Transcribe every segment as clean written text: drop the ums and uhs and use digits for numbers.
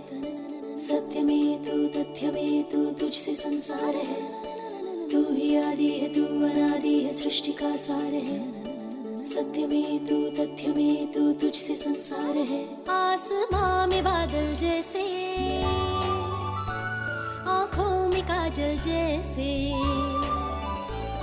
सत्य में तू, तथ्य में तू, तुझसे संसार है। तू ही आदि है, तू अनादि है, सृष्टि का सार है। सत्य में तू, तथ्य में तू, तुझसे संसार है। आसमां में बादल जैसे, आंखों में काजल जैसे।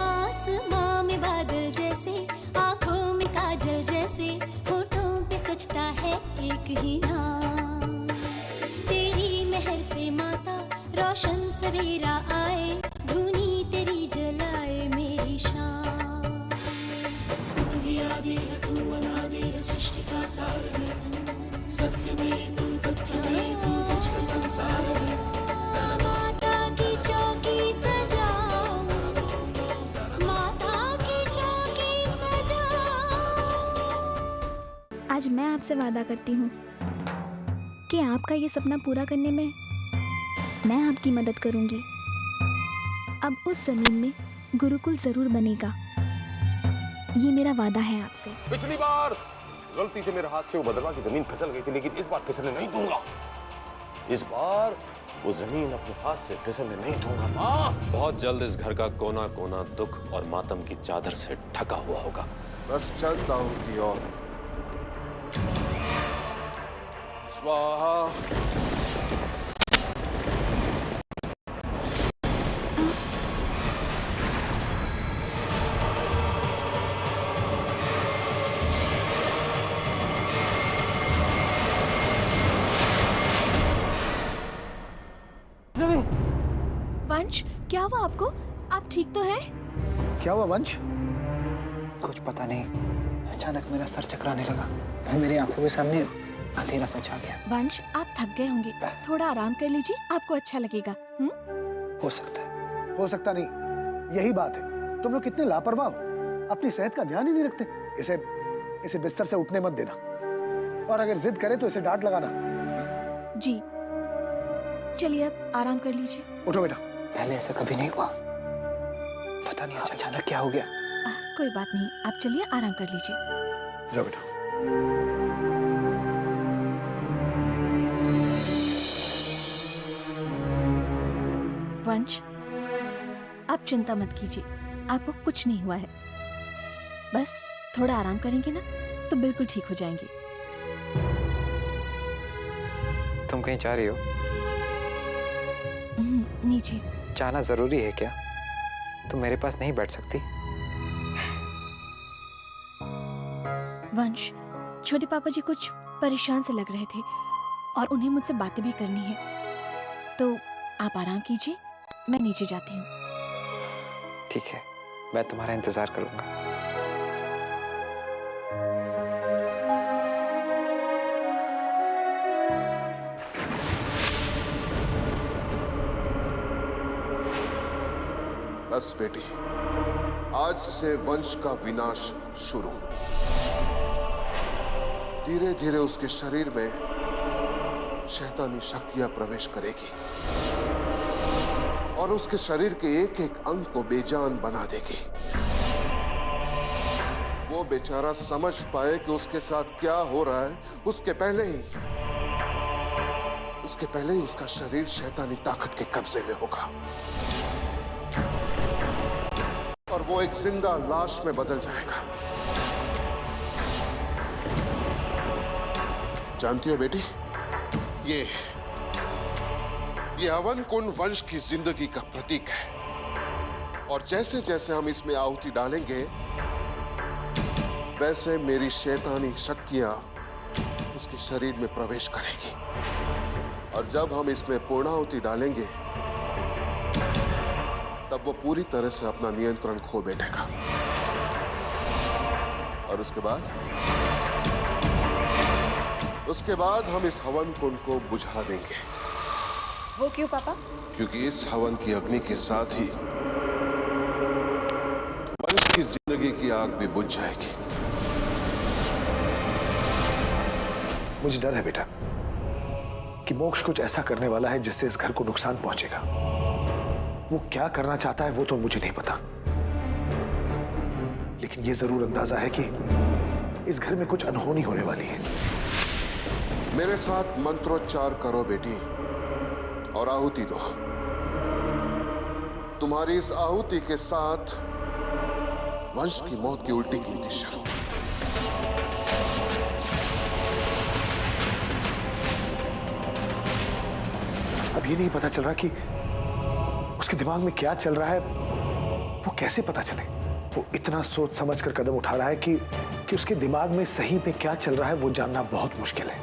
आसमां में बादल जैसे, आंखों में काजल जैसे। होठों पे सजता है एक ही नाम। तेरी मेहर से माता रोशन सवेरा आए। धुनी तेरी जलाए मेरी शाम। तू ही आदि है, तू अनादि है, सृष्टि का सार है। सत्य में तू, तथ्य में तू, तुझसे संसार है। माता की चौकी सजाओ, माता की चौकी सजाओ। आज मैं आपसे वादा करती हूँ कि आपका ये सपना पूरा करने में मैं आपकी मदद करूँगी। अब उस जमीन में गुरुकुल जरूर बनेगा, ये मेरा वादा है आपसे। पिछली बार गलती से मेरे हाथ से वो भद्रवा की जमीन फिसल गई थी, लेकिन इस बार फिसलने नहीं दूंगा। इस बार वो जमीन अपने हाथ से फिसलने नहीं दूंगा। माँ, बहुत जल्द इस घर का कोना कोना दुख और मातम की चादर से ढका हुआ होगा। बस चंद आहुति और। स्वाहा। वंश, क्या हुआ आपको? आप ठीक तो हैं? क्या हुआ वंश? कुछ पता नहीं, अचानक मेरा सर चकराने लगा और मेरी आंखों के सामने अंधेरा सा छा गया। वंश, आप थक गए होंगे, थोड़ा आराम कर लीजिए, आपको अच्छा लगेगा। हो सकता है। हो सकता नहीं, यही बात है। तुम लोग कितने लापरवाह हो, अपनी सेहत का ध्यान ही नहीं रखते। इसे बिस्तर से उठने मत देना, और अगर जिद करे तो इसे डांट लगाना। जी, चलिए अब आराम कर लीजिए। उठो बेटा। पहले ऐसा कभी नहीं हुआ, पता नहीं अचानक क्या हो गया। कोई बात नहीं, आप चलिए आराम कर लीजिए। जाओ बेटा। वंश, आप चिंता मत कीजिए, आपको कुछ नहीं हुआ है। बस थोड़ा आराम करेंगे ना तो बिल्कुल ठीक हो जाएंगे। तुम कहीं जा रही हो? नीचे। जाना जरूरी है क्या? तुम मेरे पास नहीं बैठ सकती? वंश, छोटे पापा जी कुछ परेशान से लग रहे थे और उन्हें मुझसे बातें भी करनी है, तो आप आराम कीजिए, मैं नीचे जाती हूँ। ठीक है, मैं तुम्हारा इंतजार करूंगा। बस बेटी, आज से वंश का विनाश शुरू। धीरे धीरे उसके शरीर में शैतानी शक्तियां प्रवेश करेगी और उसके शरीर के एक एक अंग को बेजान बना देगी। वो बेचारा समझ पाए कि उसके साथ क्या हो रहा है, उसके पहले ही उसका शरीर शैतानी ताकत के कब्जे में होगा और वो एक जिंदा लाश में बदल जाएगा। जानती हो बेटी, ये हवन कुंड वंश की जिंदगी का प्रतीक है और जैसे जैसे हम इसमें आहुति डालेंगे वैसे मेरी शैतानी शक्तियां उसके शरीर में प्रवेश करेगी और जब हम इसमें पूर्णाहुति डालेंगे तब वो पूरी तरह से अपना नियंत्रण खो बैठेगा और उसके बाद हम इस हवन कुंड को बुझा देंगे। वो क्यों पापा? क्योंकि इस हवन की अग्नि के साथ ही वंश की जिंदगी की आग भी बुझ जाएगी। मुझे डर है बेटा कि मोक्ष कुछ ऐसा करने वाला है जिससे इस घर को नुकसान पहुंचेगा। वो क्या करना चाहता है वो तो मुझे नहीं पता, लेकिन ये जरूर अंदाजा है कि इस घर में कुछ अनहोनी होने वाली है। मेरे साथ मंत्रोच्चार करो बेटी और आहुति दो। तुम्हारी इस आहुति के साथ वंश की मौत की उल्टी गिनती शुरू। अब ये नहीं पता चल रहा कि उसके दिमाग में क्या चल रहा है। वो कैसे पता चले? वो इतना सोच समझ कर कदम उठा रहा है कि उसके दिमाग में सही में क्या चल रहा है वो जानना बहुत मुश्किल है।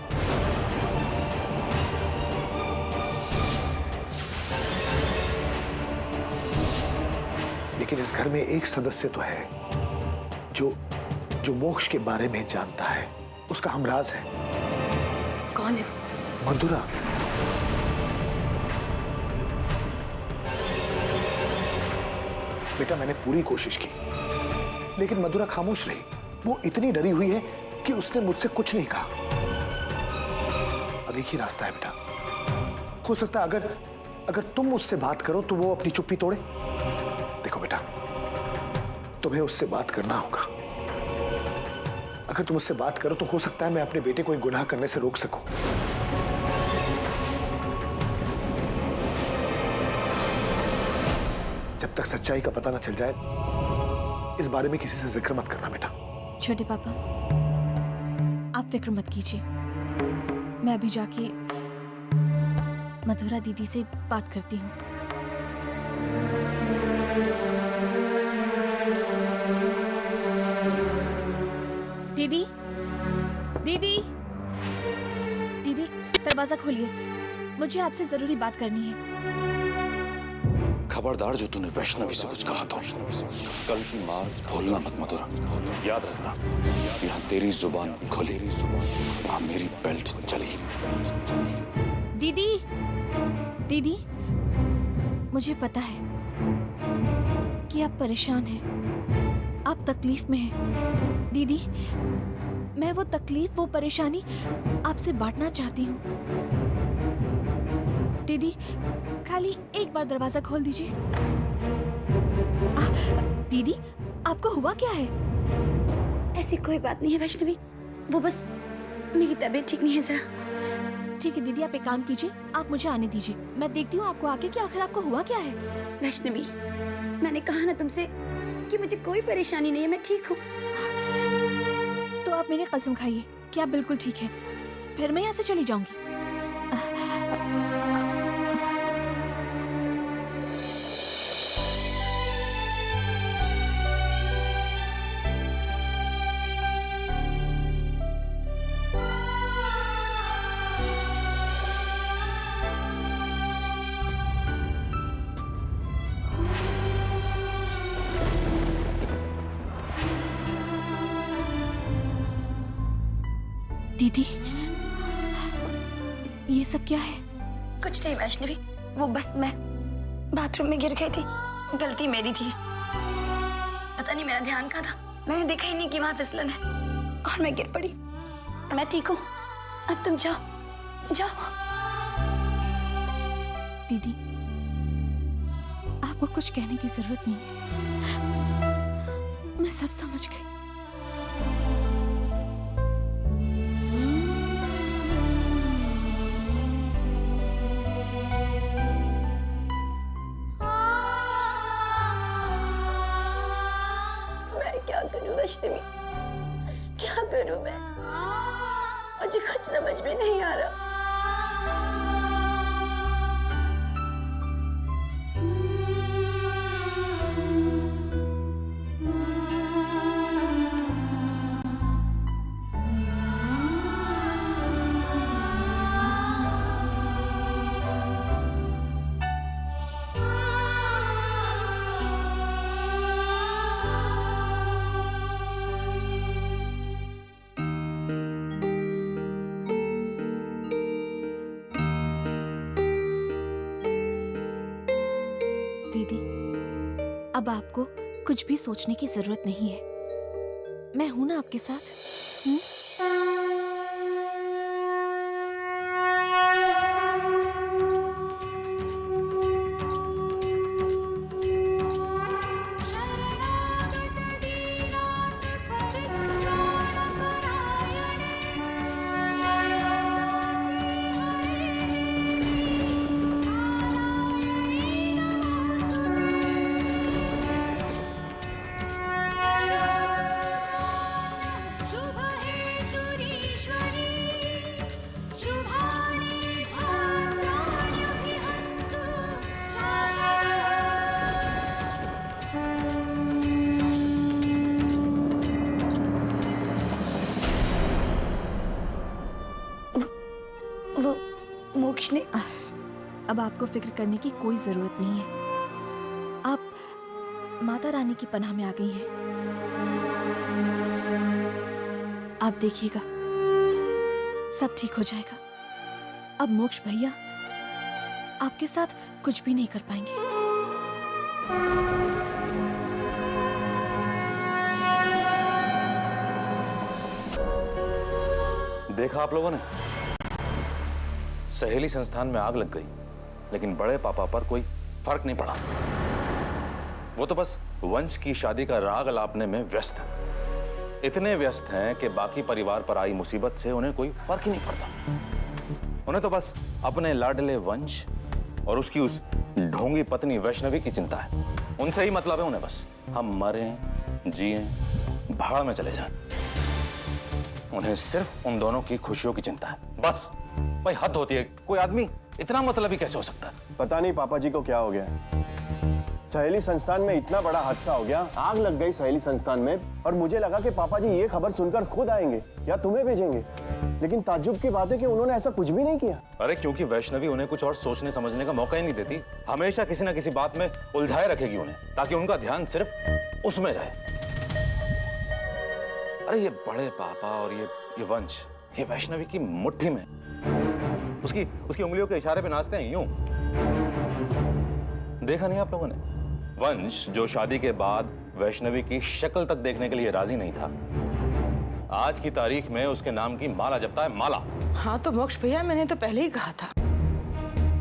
लेकिन इस घर में एक सदस्य तो है जो मोक्ष के बारे में जानता है। उसका हमराज है। कौन है वो? मधुरा। बेटा मैंने पूरी कोशिश की लेकिन मधुरा खामोश रही। वो इतनी डरी हुई है कि उसने मुझसे कुछ नहीं कहा। अब एक ही रास्ता है बेटा। हो सकता है अगर तुम उससे बात करो तो वो अपनी चुप्पी तोड़े। देखो बेटा, तुम्हें उससे बात करना होगा। अगर तुम उससे बात करो तो हो सकता है मैं अपने बेटे को एक गुनाह करने से रोक सकूं। जब तक सच्चाई का पता ना चल जाए इस बारे में किसी से जिक्र मत करना बेटा। छोटे पापा, आप फिक्र मत कीजिए। मैं अभी जाके मधुरा दीदी से बात करती हूँ। दीदी, दीदी, दीदी, दरवाजा खोलिए। मुझे आपसे जरूरी बात करनी है। खबरदार जो तूने वैष्णवी से कुछ कहा तो कल की मार भूलना मत मधुरा। याद रखना, यहाँ तेरी जुबान खुली, वहाँ मेरी बेल्ट चली। दीदी, दीदी, मुझे पता है कि आप परेशान हैं, आप तकलीफ में हैं। दीदी, मैं वो तकलीफ, वो परेशानी आपसे बांटना चाहती हूँ। दीदी, खाली एक बार दरवाजा खोल दीजिए। दीदी, आपको हुआ क्या है? ऐसी कोई बात नहीं है वैष्णवी, वो बस मेरी तबीयत ठीक नहीं है जरा। ठीक है दीदी, आप एक काम कीजिए, आप मुझे आने दीजिए। मैं देखती हूँ आपको आके कि आखिर आपको हुआ क्या है। वैष्णवी, मैंने कहा ना तुमसे कि मुझे कोई परेशानी नहीं है, मैं ठीक हूँ। तो आप मेरी कसम खाइए कि आप बिल्कुल ठीक हैं, फिर मैं यहाँ से चली जाऊंगी। दीदी, ये सब क्या है? कुछ नहीं वैष्णवी, वो बस मैं बाथरूम में गिर गई थी, गलती मेरी थी। पता नहीं मेरा ध्यान कहाँ था, मैंने देखा ही नहीं कि वहाँ फिसलन है और मैं गिर पड़ी। मैं ठीक हूँ, अब तुम जाओ जाओ। दीदी, आपको कुछ कहने की जरूरत नहीं है, मैं सब समझ गई। वैष्णवी, क्या करूं मैं? मुझे कुछ समझ में नहीं आ रहा। दीदी, अब आपको कुछ भी सोचने की जरूरत नहीं है। मैं हूं ना आपके साथ। कुछ नहीं। अब आपको फिक्र करने की कोई जरूरत नहीं है। आप माता रानी की पनाह में आ गई हैं। आप देखिएगा सब ठीक हो जाएगा। अब मोक्ष भैया आपके साथ कुछ भी नहीं कर पाएंगे। देखा आप लोगों ने, सहेली संस्थान में आग लग गई, लेकिन बड़े पापा पर कोई फर्क नहीं पड़ा। वो तो बस वंश की शादी का राग अलापने में व्यस्त है। इतने व्यस्त हैं कि बाकी परिवार पर आई मुसीबत से उन्हें कोई फर्क ही नहीं पड़ता। उन्हें तो बस अपने लाडले वंश और उसकी उस ढोंगी पत्नी वैष्णवी की चिंता है। उनसे ही मतलब है उन्हें, बस हम मरें जिएं भाड़ में चले जाएं। उन्हें सिर्फ उन दोनों की खुशियों की चिंता है, बस। भाई हद होती है, कोई आदमी इतना मतलब ही कैसे हो सकता है? पता नहीं पापा जी को क्या हो गया। सहेली संस्थान में इतना बड़ा हादसा हो गया, आग लग गई सहेली संस्थान में, और मुझे लगा कि पापा जी ये खबर सुनकर खुद आएंगे या तुम्हें भेजेंगे, लेकिन ताज्जुब की बात है कि उन्होंने ऐसा कुछ भी नहीं किया। अरे क्योंकि वैष्णवी उन्हें कुछ और सोचने समझने का मौका ही नहीं देती। हमेशा किसी ना किसी बात में उलझाए रखेगी उन्हें, ताकि उनका ध्यान सिर्फ उसमें रहे। अरे ये बड़े पापा और ये वंश, ये वैष्णवी की मुट्ठी में, उसकी उंगलियों के इशारे पे नाचते हैं यूं। देखा नहीं आप लोगों ने? वंश जो शादी के बाद वैष्णवी की शक्ल तक देखने के लिए राजी नहीं था, आज की तारीख में उसके नाम की माला जपता है, माला। हाँ तो मोक्ष भैया, मैंने तो पहले ही कहा था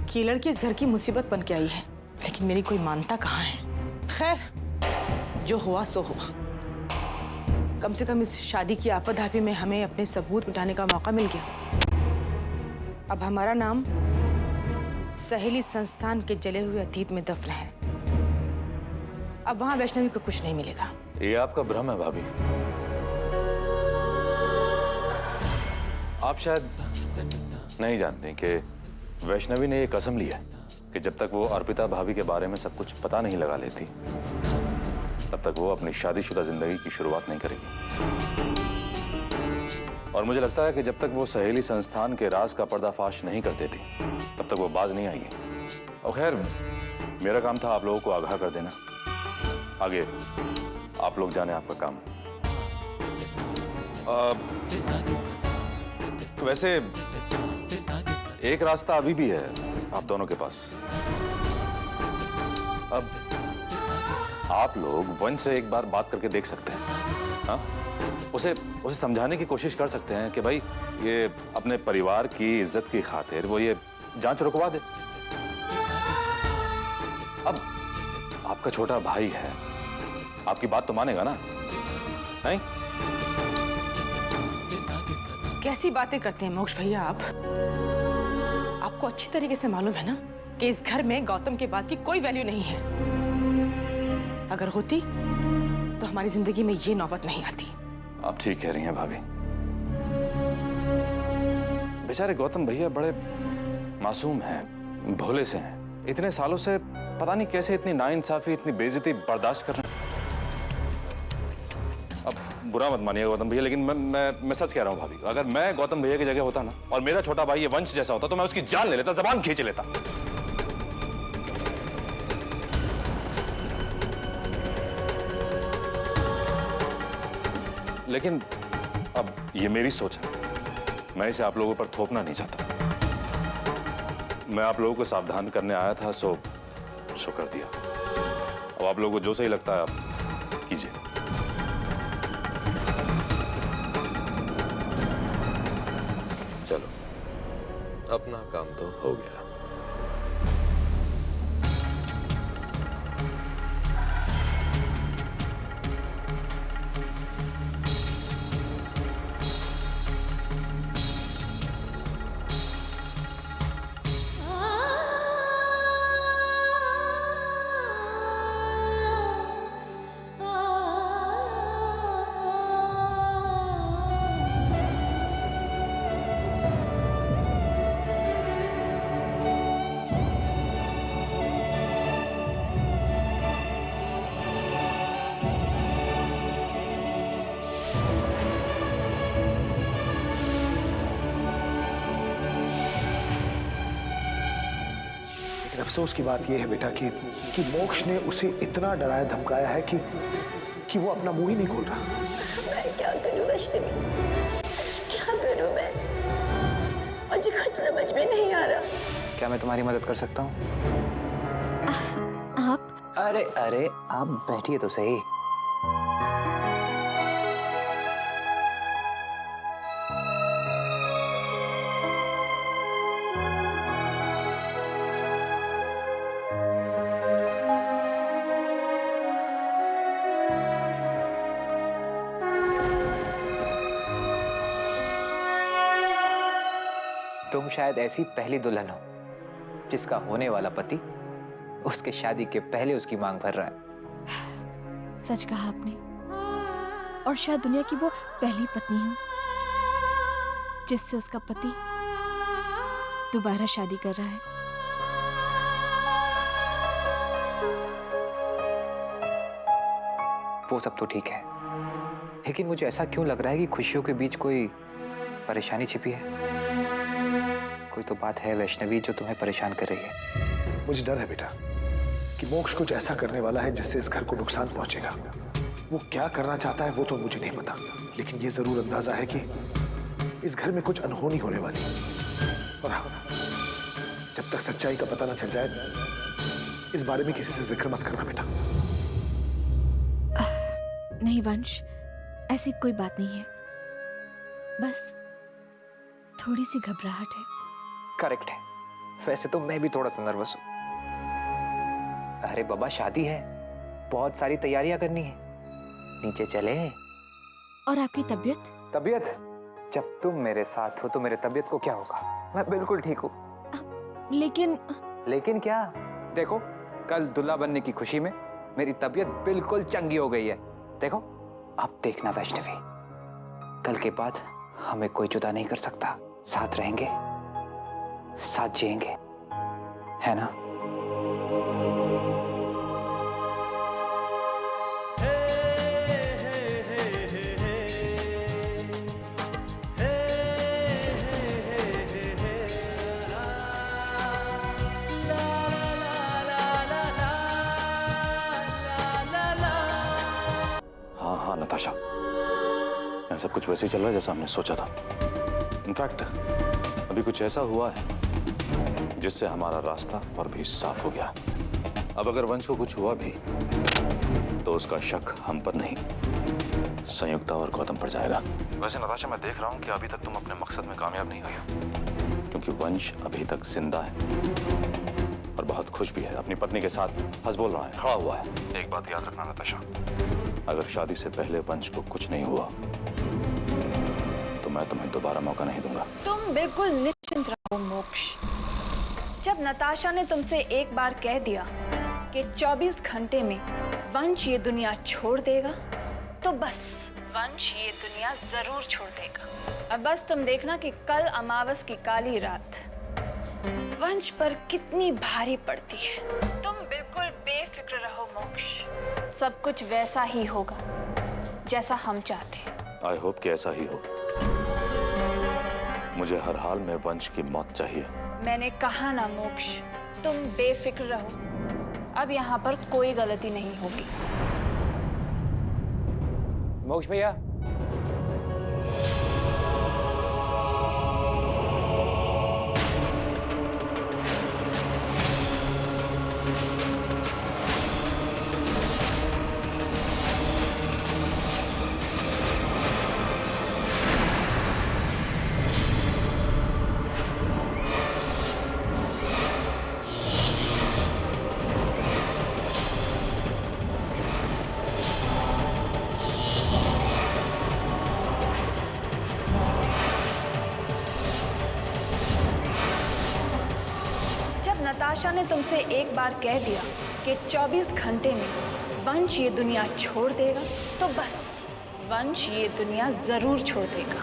कि लड़की इस घर की मुसीबत बन के आई है, लेकिन मेरी कोई मानता कहाँ है। खैर, जो हुआ सो हुआ। कम से कम इस शादी की आपाधापी में हमें अपने सबूत मिटाने का मौका मिल गया। अब हमारा नाम सहेली संस्थान के जले हुए अतीत में दफन है। अब वहां वैष्णवी को कुछ नहीं मिलेगा। ये आपका भ्रम है भाभी। आप शायद नहीं जानते कि वैष्णवी ने ये कसम ली है कि जब तक वो अर्पिता भाभी के बारे में सब कुछ पता नहीं लगा लेती, तब तक वो अपनी शादीशुदा जिंदगी की शुरुआत नहीं करेगी। और मुझे लगता है कि जब तक वो सहेली संस्थान के राज का पर्दाफाश नहीं कर देती, तब तक वो बाज नहीं आएगी। और खैर, मेरा काम था आप लोगों को आगाह कर देना। आगे आप लोग जाने आपका काम। वैसे एक रास्ता अभी भी है आप दोनों के पास। अब आप लोग वंश से एक बार बात करके देख सकते हैं। हाँ, उसे समझाने की कोशिश कर सकते हैं कि भाई ये अपने परिवार की इज्जत की खातिर वो ये जांच रुकवा दे। अब आपका छोटा भाई है, आपकी बात तो मानेगा ना? नहीं? कैसी बातें करते हैं मोक्ष भैया आप? आपको अच्छी तरीके से मालूम है ना कि इस घर में गौतम के बाद की कोई वैल्यू नहीं है। अगर होती तो हमारी जिंदगी में ये नौबत नहीं आती। आप ठीक कह रही हैं भाभी। बेचारे गौतम भैया बड़े मासूम हैं, भोले से हैं। इतने सालों से पता नहीं कैसे इतनी नाइंसाफी, इतनी बेइज्जती बर्दाश्त कर रहे हैं। अब बुरा मत मानिएगा गौतम भैया, लेकिन मैं सच कह रहा हूं भाभी। अगर मैं गौतम भैया की जगह होता ना, और मेरा छोटा भाई ये वंश जैसा होता, तो मैं उसकी जान ले लेता, जबान खींच लेता। लेकिन अब ये मेरी सोच है, मैं इसे आप लोगों पर थोपना नहीं चाहता। मैं आप लोगों को सावधान करने आया था, सो कर दिया। अब आप लोगों को जो सही लगता है आप कीजिए। चलो, अपना काम तो हो गया। अफसोस की बात यह है बेटा कि मोक्ष ने उसे इतना डराया धमकाया है कि वो अपना मुंह ही नहीं खोल रहा। मैं क्या करूं वैष्णवी, क्या करूं मैं? मुझे खुद समझ में नहीं आ रहा। क्या मैं तुम्हारी मदद कर सकता हूँ? आप? अरे अरे आप बैठिए तो सही। तुम शायद ऐसी पहली दुल्हन हो जिसका होने वाला पति उसके शादी के पहले उसकी मांग भर रहा है। सच कहा आपने। और शायद दुनिया की वो पहली पत्नी हूं जिससे उसका पति दोबारा शादी कर रहा है। वो सब तो ठीक है, लेकिन मुझे ऐसा क्यों लग रहा है कि खुशियों के बीच कोई परेशानी छिपी है? कोई तो बात है वैष्णवी जो तुम्हें परेशान कर रही है। मुझे डर है बेटा कि मोक्ष कुछ ऐसा करने वाला है जिससे इस घर को नुकसान पहुंचेगा। वो क्या करना चाहता है वो तो मुझे नहीं पता, लेकिन ये जरूर अंदाजा है कि इस घर में कुछ अनहोनी होने वाली है। और हाँ, जब तक सच्चाई का पता ना चल जाए इस बारे में किसी से जिक्र मत करना बेटा। नहीं वंश, ऐसी कोई बात नहीं है, बस थोड़ी सी घबराहट है। करेक्ट है, वैसे तो मैं भी थोड़ा सा नर्वस हूं। अरे बाबा शादी है, बहुत सारी तैयारियां करनी है। नीचे चले। और आपकी तबीयत? तबीयत? जब तुम मेरे साथ हो तो मेरे तबीयत को क्या होगा? मैं बिल्कुल ठीक हूँ। लेकिन क्या? देखो कल दूल्हा बनने की खुशी में मेरी तबीयत बिल्कुल चंगी हो गई है। देखो अब देखना वैष्णवी, कल के बाद हमें कोई जुदा नहीं कर सकता। साथ रहेंगे, साथ जिएंगे, है ना? हाँ नताशा, यहाँ सब कुछ वैसे ही चल रहा है जैसा हमने सोचा था। इनफैक्ट अभी कुछ ऐसा हुआ है जिससे हमारा रास्ता और भी साफ हो गया। अब अगर वंश को कुछ हुआ भी तो उसका शक हम पर नहीं, संयुक्ता और गौतम पर जाएगा। वैसे नताशा मैं देख रहा हूँ कि अभी तक तुम अपने मकसद में कामयाब नहीं हुई हो, क्योंकि वंश अभी तक जिंदा है और बहुत खुश भी है, अपनी पत्नी के साथ हंस बोल रहा है, खड़ा हुआ है। एक बात याद रखना नताशा, अगर शादी से पहले वंश को कुछ नहीं हुआ तो मैं तुम्हें दोबारा मौका नहीं दूंगा। तुम बिल्कुल निश्चिंत रहो मोक्ष। जब नताशा ने तुमसे एक बार कह दिया कि 24 घंटे में वंश ये दुनिया छोड़ देगा, तो बस वंश ये दुनिया जरूर छोड़ देगा। अब बस तुम देखना कि कल अमावस की काली रात वंश पर कितनी भारी पड़ती है। तुम बिल्कुल बेफिक्र रहो मोक्ष, सब कुछ वैसा ही होगा जैसा हम चाहते हैं। आई होप कि ऐसा ही हो। मुझे हर हाल में वंश की मौत चाहिए। मैंने कहा ना मोक्ष, तुम बेफिक्र रहो, अब यहाँ पर कोई गलती नहीं होगी। मोक्ष भैया, नताशा ने तुमसे एक बार कह दिया कि 24 घंटे में वंश ये दुनिया छोड़ देगा, तो बस वंश ये दुनिया जरूर छोड़ देगा।